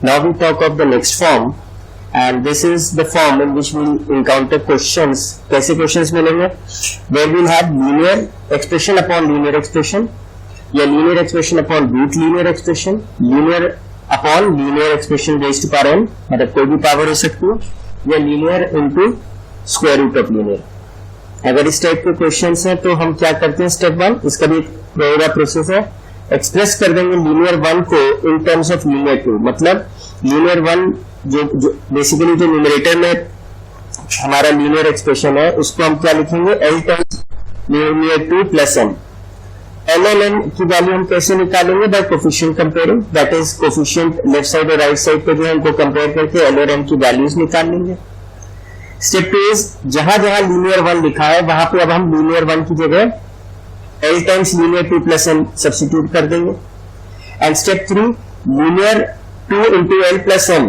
Now we talk of the next form, and this is the form in which we encounter questions. कैसे questions मिलेंगे? Where we'll have linear expression upon linear expression, या linear expression upon root linear expression, linear upon linear expression raised to power n, मतलब कोई भी power हो सकती है, या linear into square root of linear. अगर इस टाइप के क्वेश्चंस हैं तो हम क्या करते हैं, स्टेप 1 इसका भी एक प्रोसेस है, एक्सप्रेस कर देंगे लीनियर 1 को इन टर्म्स ऑफ लीनियर 2. मतलब लीनियर 1 जो बेसिकली जो न्यूमरेटर में हमारा लीनियर एक्सप्रेशन है उसको हम क्या लिखेंगे, l times linear 2 plus n. L l n की वैल्यू हम कैसे निकालेंगे, by coefficient comparing, that is coefficient left side और राइट साइड पे जो है उनको कंपेयर करके एल और एन की वैल्यूज निकाल लेंगे. स्टेप 2 इज जहां जहां लीनियर 1 लिखा है वहां पे अब हम लीनियर 1 की जगह L times linear 2 plus n substitute कर देंगे. And step 3 linear 2 into l plus n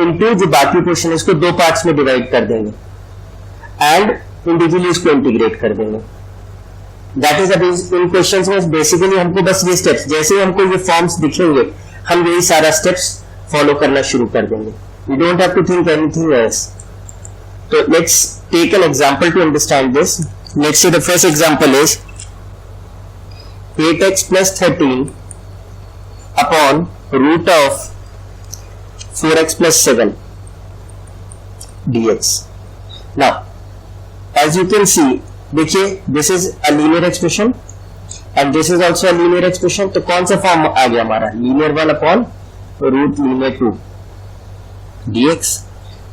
into जो बाकी पोर्शन है इसको दो पार्ट्स में डिवाइड कर देंगे एंड इंडिविजुअली इसको इंटीग्रेट कर देंगे. दैट इज अभी इन क्वेश्चंस में बेसिकली हमको बस ये स्टेप्स, जैसे ही हमको ये फॉर्म्स दिखेंगे हम यही सारा स्टेप्स फॉलो करना शुरू कर देंगे. You don't have to think anything else. So let's take an example to understand this. Let's say the first example is 8x plus 13 upon root of 4x plus 7 dx. Now, as you can see, देखिए this is a linear expression and this is also a linear expression. तो कौन सा form आ गया हमारा, linear 1 upon root linear 2 dx.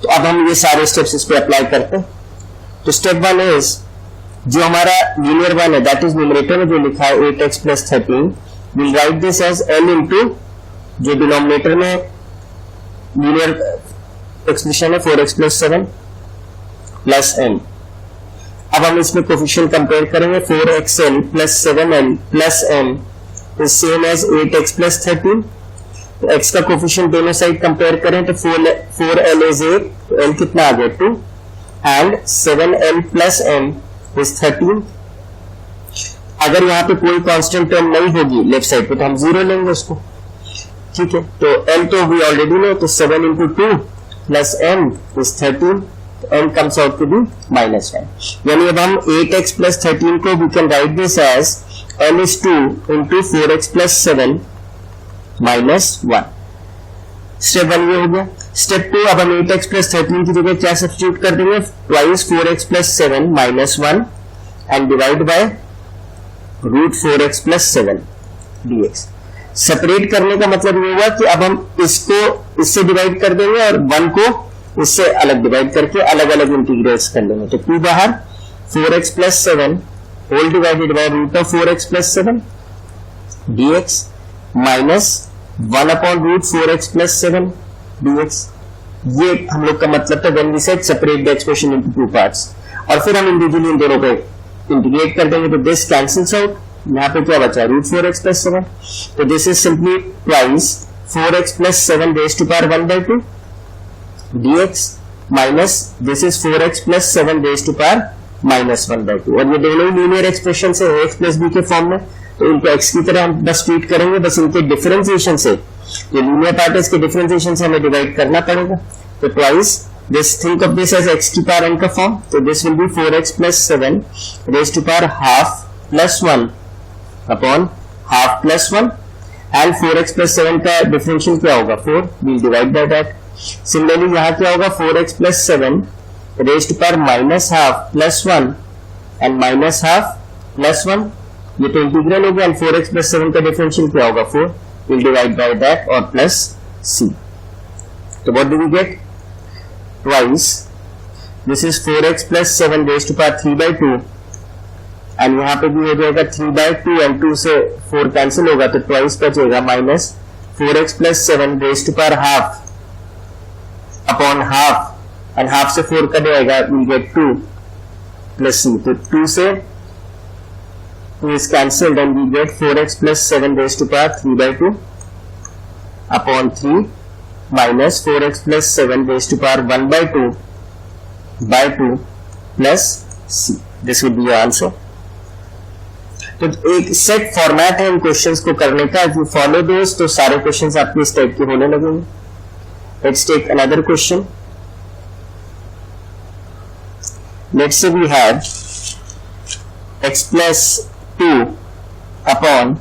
तो अब हम ये सारे स्टेप्स इस पे अप्लाई करते हैं. तो स्टेप 1 इज जो हमारा लीनियर 1 है दैट इज न्यूमरेटर में जो लिखा है 8x plus 13, will write this as l into जो डिनोमिनेटर में लीनियर एक्सप्रेशन है 4x प्लस 7 प्लस n. अब हम इसमें कोफिशिएंट कंपेयर करेंगे. 4xl plus 7l plus n is same as 8x plus 13. तो x का कोफिशिएंट दोनों साइड कंपेयर करें तो 4l इज 8, तो l कितना आ गया 2 and 7l plus n is 13. अगर यहाँ पे कोई कांस्टेंट टर्म नहीं होगी लेफ्ट साइड पे तो हम 0 लेंगे उसको. ठीक है, तो l तो वी ऑलरेडी नो, तो 7 इंटू 2 प्लस n इज 13, तो n comes out to be -1. यानी अब हम 8x प्लस 13 को we can write this as l is 2 into 4x plus 7 -1. Step 1 ये हो गया. स्टेप 2 अब हम 8x प्लस 13 की जगह क्या सब्स्टिट्यूट कर देंगे, twice 4x plus 7 -1 and divide by root 4x plus 7 dx. Separate करने का मतलब ये हुआ कि अब हम इसको इससे डिवाइड कर देंगे और 1 को इससे अलग डिवाइड करके अलग अलग इंटीग्रेट्स कर लेंगे. तो 2 बाहर, 4x plus 7 whole divided by root of 4x plus 7 dx minus 1 upon root 4x plus 7 dx. ये हम लोग का मतलब था when we said separate the expression into two parts. और फिर हम इंडिविजुअली इन दोनों को इंटीग्रेट कर देंगे तो दिस कैंसिल्स आउट. यहाँ पे क्या बचा, रूट 4x प्लस 7. तो this is simply twice 4x plus 7 raise to power 1/2 dx minus this is 4x plus 7 raise to power -1/2. और ये दोनों लीनियर एक्सप्रेशन है x प्लस b के फॉर्म में, तो इनको x की तरह हम बस ट्रीट करेंगे. बस इनके डिफरेंशिएशन से, जो लीनियर पार्ट है इसके डिफरेंशिएशन से हमें डिवाइड करना पड़ेगा. तो twice this, think of this as x की पावर n का फॉर्म. तो this will be 4x plus 7 raise to power half plus 1 upon half plus 1 and 4x plus 7 का डिफरेंशियल क्या होगा 4, we'll divide by that. Similarly यहाँ क्या होगा 4x plus 7 raise to power minus half plus 1 and minus half plus 1. ये तो integral हो गया. 4x प्लस 7 का डिफरेंशियल क्या होगा 4, विल डिवाइड बाय दैट और प्लस c. तो what do we get, twice this is 4x plus 7 raise to power 3/2 and यहाँ पे भी हो जाएगा 3/2 एंड 2 से 4 कैंसिल होगा तो ट्वाइस बचेगा minus 4x plus 7 raise to power half upon half and half से 4 कट जाएगा, विल गेट 2 प्लस c. तो 2 से is cancelled and we get 4x plus 7 raised to power 3/2 upon 3 minus 4x plus 7 raised to power 1/2 by 2 plus c. This will be your answer. तो एक set format है इन questions को करने का. if you follow those तो सारे questions आपके इस टाइप के होने लगेंगे. Let's take another question. Let's say we have x plus 2 upon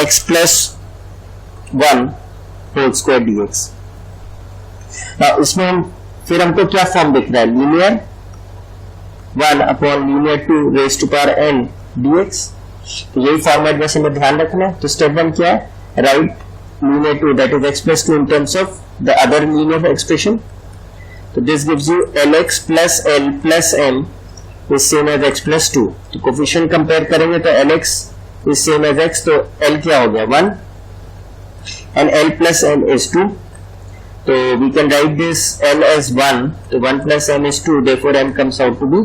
x plus 1 whole square dx. Now इसमें फिर हमको क्या फॉर्म दिख रहा है, linear 1 upon linear 2 raise to power n dx. तो यही फॉर्मेट वैसे में ध्यान रखना है. तो स्टेप 1 क्या है, right linear 2 that is x plus 2 in terms of the other linear expression. So this gives you lx plus l plus m is same as x plus 2. तो कोफिशिएंट कंपेयर करेंगे तो lx is same as x, तो l क्या हो गया 1 and l plus m is 2. So we can write this l as 1, तो 1 plus m is 2, therefore m comes out to be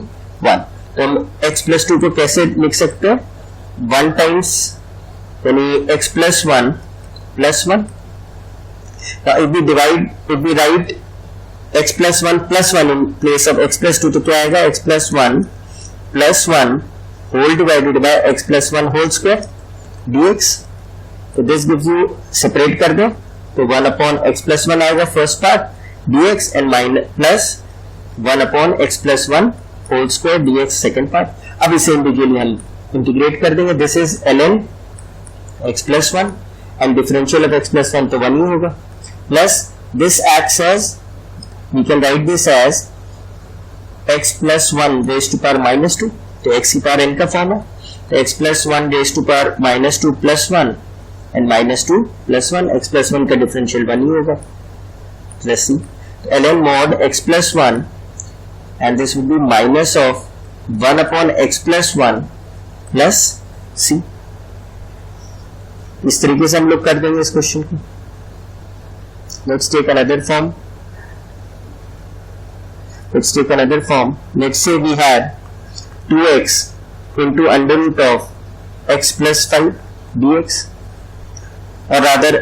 1. तो हम x plus 2 को कैसे लिख सकते हैं, 1 times यानी x plus 1 plus 1. Now if we write x plus 1 plus 1 in place of x plus 2, तो क्या आएगा, x plus 1 plus 1 whole divided by x plus 1 whole square dx. तो this gives you, separate कर दो तो 1 upon x plus 1 आएगा first part dx and minus plus 1 upon x plus 1 whole square dx second part. अब इसे individually हम integrate कर देंगे. This is ln x plus 1 and differential of x plus 1 तो 1 ही होगा, plus this acts as, we can write this as x plus 1 raised to power minus 2. तो x की power n का फॉर्म है, तो x plus 1 raised to power minus 2 plus 1 and minus 2 plus 1, x plus 1 का differential 1 ही होगा. Let's see. ln mod x plus 1 and this would be minus of 1 upon x plus 1 plus c. इस तरीके से हम लोग कर देंगे इस क्वेश्चन को. Let's take another form. Let's say we had 2x into under root of x plus 5 dx. Or rather,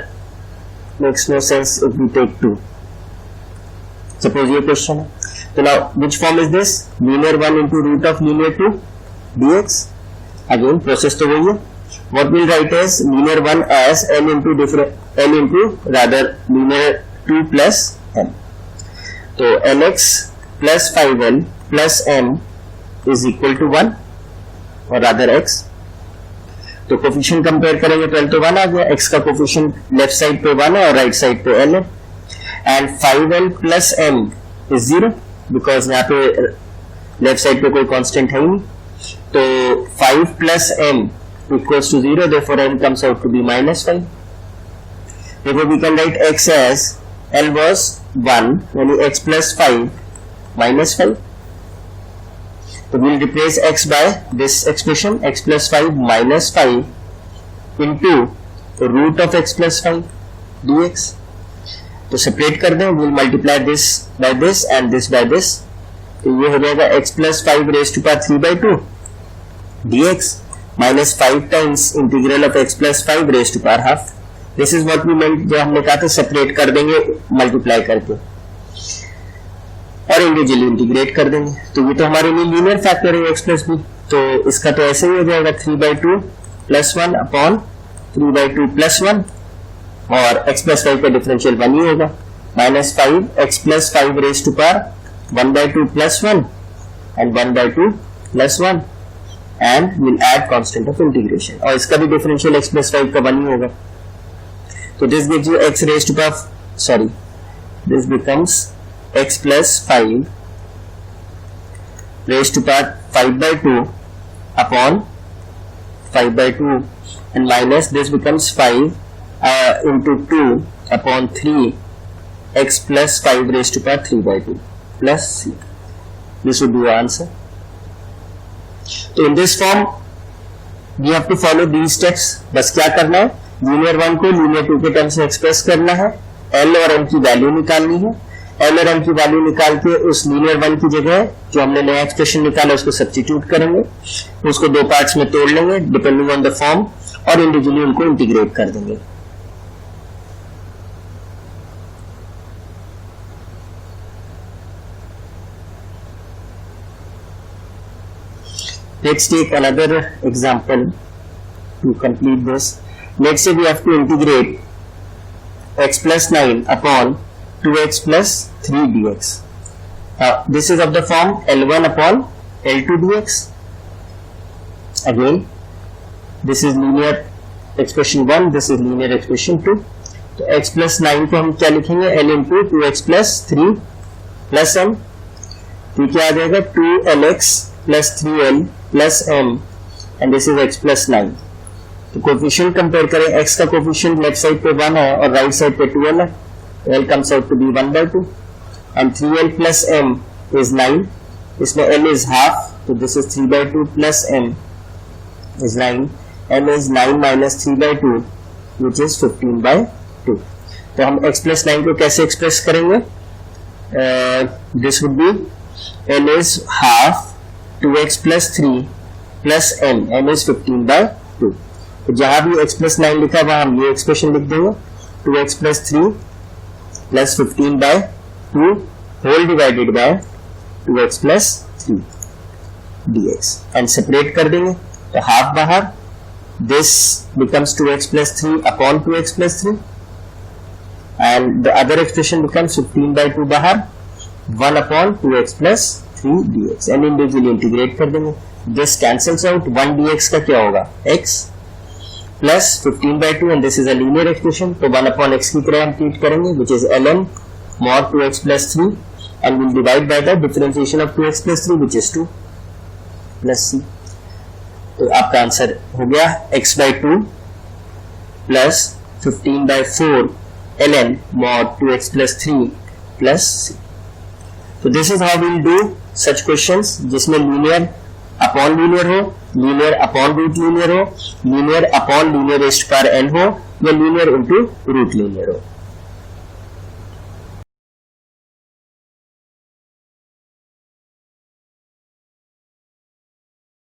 makes no sense if we take 2. Suppose ये question है. So now, which form is this? Linear 1 into root of linear 2 dx. Again, process तो वही है. What we'll write is linear 1 as n into linear 2 plus n. तो lx plus 5n plus n is equal to 1, or rather x. तो coefficient compare करेंगे तो l तो 1 आ गया, x का कोफिशिएंट लेफ्ट साइड पे 1 है और राइट साइड पे l है, and 5l plus m is 0 because यहाँ पे लेफ्ट साइड पे कोई कांस्टेंट है ही नहीं. तो 5 plus m equals to 0, therefore m comes out to be -5. therefore we can write x as l was 1 यानी x plus 5 minus 5. So we will replace x by this expression, x plus 5 minus 5 into root of x plus 5 dx. तो separate कर दें, we will multiply this by this and this by this. तो ये हो जाएगा x plus 5 raised to power 3 by 2 dx minus 5 times integral of x plus 5 raised to power half. This is what we meant, जो हमने कहा था separate कर देंगे मल्टीप्लाई करके और इंडिविजुअली इंटीग्रेट कर देंगे. तो ये तो हमारे लिए लीनियर फैक्टर है x प्लस बी, तो इसका तो ऐसे ही हो जाएगा 3 by 2 plus 1 upon 3 by 2 plus 1 और x plus 5 का डिफरेंशियल 1 ही होगा, -5 x plus 5 raised to power 1 by 2 plus 1 and 1 by 2 plus 1 and we'll add constant of integration. और इसका भी डिफरेंशियल x plus 5 का 1 ही होगा. तो this gives you x raised to power, this becomes x plus 5 raised to power 5 by 2 upon 5 by 2 and minus this becomes 5 into 2 upon 3 x plus 5 raised to power 3 by 2 plus c. This would be your answer. So in this form we have to follow these steps. बस क्या करना है, linear 1 को linear 2 के term से express करना है, l और m की वैल्यू निकालनी है, l और m की वैल्यू निकाल के उस लीनियर 1 की जगह जो हमने नया एक्सप्रेशन निकाला उसको सब्स्टिट्यूट करेंगे, उसको दो पार्ट्स में तोड़ लेंगे डिपेंडिंग ऑन द फॉर्म और इंडिविजुअली उनको इंटीग्रेट कर देंगे. Let's take another example to complete this. Let's say we have to integrate x plus 9 upon 2x plus 3 dx. Now this is of the form L1 upon L2 dx. Again, this is linear expression 1, this is linear expression 2. तो x plus 9 को हम क्या लिखेंगे, L into 2x plus 3 plus m. तो क्या आ जाएगा 2lx plus 3l plus m and this is x plus 9. तो coefficient compare करें, x का कोफिशिएंट लेफ्ट साइड पे 1 है और राइट साइड पे 2l है, तो l comes out to be 1/2 and 3l plus m is 9. इसमें l is half, तो this is 3/2 plus m is 9. m is 9 minus 3/2 which is 15/2. तो हम x plus 9 को कैसे एक्सप्रेस करेंगे, this would be l is half 2x plus 3 plus m is 15/2. तो जहां भी x plus 9 लिखा वहां हम ये एक्सप्रेशन लिख देंगे, 2x plus 3 plus 15/2 whole divided by 2x plus 3 dx and separate कर देंगे, तो हाफ बाहर, this becomes 2x plus 3 upon 2x plus 3 and the other expression becomes 15/2 बाहर, 1 upon 2x plus 3 dx and individually integrate कर देंगे. This cancels out, 1 dx का क्या होगा, x plus 15/2 and this is a linear expression, तो 1 upon x की तरह हम ट्रीट करेंगे which is ln mod 2x plus 3 and we'll divide by the differentiation of 2x plus 3 which is 2 plus c. तो आपका आंसर हो गया x/2 plus 15/4 ln mod 2x plus 3 plus c. So this is how we'll do such questions जिसमें linear upon linear हो, linear upon root linear हो, linear upon linear rest पर n हो या लीनियर इनटू रूट लीनियर हो.